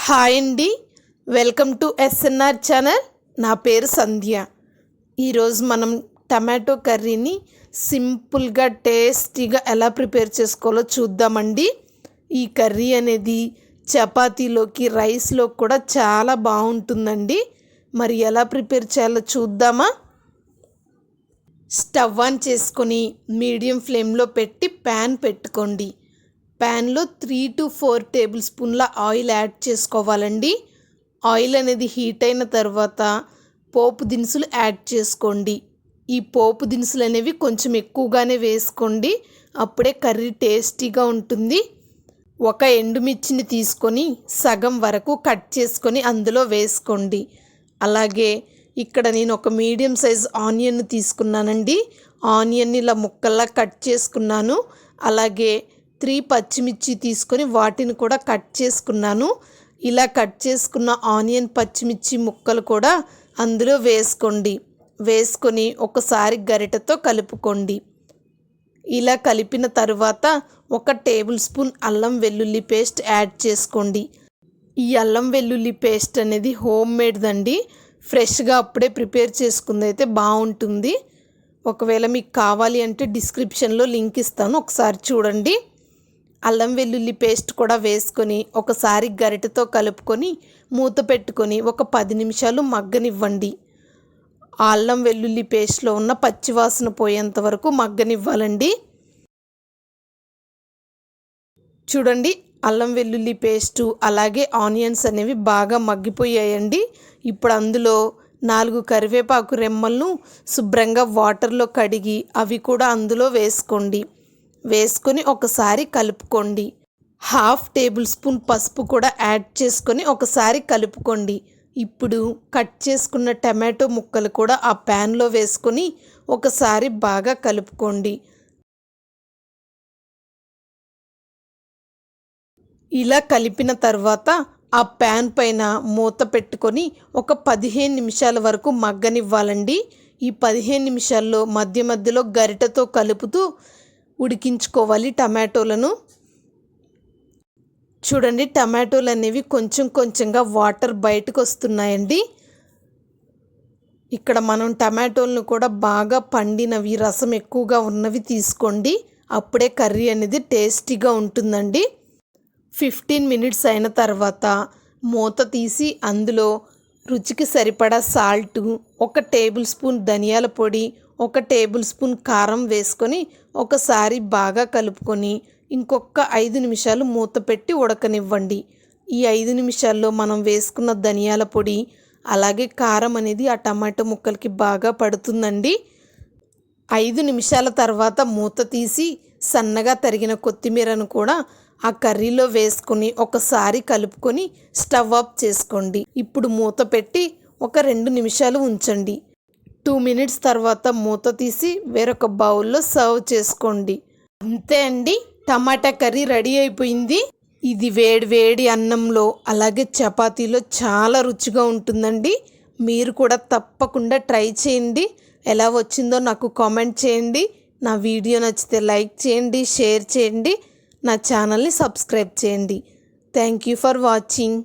Hi అండి, welcome to SNR channel. నా పేరు సంధ్య. ఈరోజు మనం టమాటో కర్రీని సింపుల్గా టేస్టీగా ఎలా ప్రిపేర్ చేసుకోవాలో చూద్దామండి. ఈ కర్రీ అనేది చపాతీలోకి రైస్లో కూడా చాలా బాగుంటుందండి. మరి ఎలా ప్రిపేర్ చేయాలో చూద్దామా? స్టవ్ ఆన్ చేసుకొని మీడియం ఫ్లేమ్లో పెట్టి ప్యాన్ పెట్టుకోండి. ప్యాన్లో 3 to 4 టేబుల్ స్పూన్ల ఆయిల్ యాడ్ చేసుకోవాలండి. ఆయిల్ అనేది హీట్ అయిన తర్వాత పోపు దినుసులు యాడ్ చేసుకోండి. ఈ పోపు దినుసులు అనేవి కొంచెం ఎక్కువగానే వేసుకోండి, అప్పుడే కర్రీ టేస్టీగా ఉంటుంది. ఒక ఎండుమిర్చిని తీసుకొని సగం వరకు కట్ చేసుకొని అందులో వేసుకోండి. అలాగే ఇక్కడ నేను ఒక మీడియం సైజ్ ఆనియన్ తీసుకున్నానండి. ఆనియన్ ఇలా ముక్కల్లా కట్ చేసుకున్నాను. అలాగే 3 పచ్చిమిర్చి తీసుకొని వాటిని కూడా కట్ చేసుకున్నాను. ఇలా కట్ చేసుకున్న ఆనియన్ పచ్చిమిర్చి ముక్కలు కూడా అందులో వేసుకోండి. వేసుకొని ఒకసారి గరిటెతో కలుపుకోండి. ఇలా కలిపిన తర్వాత 1 టేబుల్ స్పూన్ అల్లం వెల్లుల్లి పేస్ట్ యాడ్ చేసుకోండి. ఈ అల్లం వెల్లుల్లి పేస్ట్ అనేది హోమ్ మేడ్దండి. ఫ్రెష్గా అప్పుడే ప్రిపేర్ చేసుకుంది అయితే బాగుంటుంది. ఒకవేళ మీకు కావాలి అంటే డిస్క్రిప్షన్లో లింక్ ఇస్తాను, ఒకసారి చూడండి. అల్లం వెల్లుల్లి పేస్ట్ కూడా వేసుకొని ఒకసారి గరిటెతో కలుపుకొని మూత పెట్టుకొని ఒక 10 నిమిషాలు మగ్గనివ్వండి. ఆ అల్లం వెల్లుల్లి పేస్ట్లో ఉన్న పచ్చివాసన పోయేంత వరకు మగ్గనివ్వాలండి. చూడండి, అల్లం వెల్లుల్లి పేస్టు అలాగే ఆనియన్స్ అనేవి బాగా మగ్గిపోయాయండి. ఇప్పుడు అందులో 4 కరివేపాకు రెమ్మలను శుభ్రంగా వాటర్లో కడిగి అవి కూడా అందులో వేసుకోండి. వేసుకొని ఒకసారి కలుపుకోండి. 1/2 టేబుల్ స్పూన్ పసుపు కూడా యాడ్ చేసుకొని ఒకసారి కలుపుకోండి. ఇప్పుడు కట్ చేసుకున్న టమాటో ముక్కలు కూడా ఆ ప్యాన్లో వేసుకొని ఒకసారి బాగా కలుపుకోండి. ఇలా కలిపిన తర్వాత ఆ ప్యాన్ పైన మూత పెట్టుకొని ఒక 15 నిమిషాల వరకు మగ్గనివ్వాలండి. ఈ 15 నిమిషాల్లో మధ్య మధ్యలో గరిటెతో కలుపుతూ ఉడికించుకోవాలి టమాటోలను. చూడండి, టమాటోలు అనేవి కొంచెం కొంచెంగా వాటర్ బయటకు వస్తున్నాయండి. ఇక్కడ మనం టమాటోలను కూడా బాగా పండినవి, రసం ఎక్కువగా ఉన్నవి తీసుకోండి, అప్పుడే కర్రీ అనేది టేస్టీగా ఉంటుందండి. 15 మినిట్స్ అయిన తర్వాత మూత తీసి అందులో రుచికి సరిపడా సాల్టు, 1 టేబుల్ స్పూన్ ధనియాల పొడి, 1 టేబుల్ స్పూన్ కారం వేసుకొని ఒకసారి బాగా కలుపుకొని ఇంకొక 5 నిమిషాలు మూత పెట్టి ఉడకనివ్వండి. ఈ 5 నిమిషాల్లో మనం వేసుకున్న ధనియాల పొడి అలాగే కారం అనేది ఆ టమాటో ముక్కలకి బాగా పడుతుందండి. 5 నిమిషాల తర్వాత మూత తీసి సన్నగా తరిగిన కొత్తిమీరను కూడా ఆ కర్రీలో వేసుకొని ఒకసారి కలుపుకొని స్టవ్ ఆఫ్ చేసుకోండి. ఇప్పుడు మూత పెట్టి ఒక 2 నిమిషాలు ఉంచండి. 2 మినిట్స్ తర్వాత మూత తీసి వేరొక బౌల్లో సర్వ్ చేసుకోండి. అంతే అండి, టమాటా కర్రీ రెడీ అయిపోయింది. ఇది వేడి వేడి అన్నంలో అలాగే చపాతీలో చాలా రుచిగా ఉంటుందండి. మీరు కూడా తప్పకుండా ట్రై చేయండి. ఎలా వచ్చిందో నాకు కామెంట్ చేయండి. నా వీడియో నచ్చితే లైక్ చేయండి, షేర్ చేయండి, నా ఛానల్ని సబ్స్క్రైబ్ చేయండి. Thank you for watching.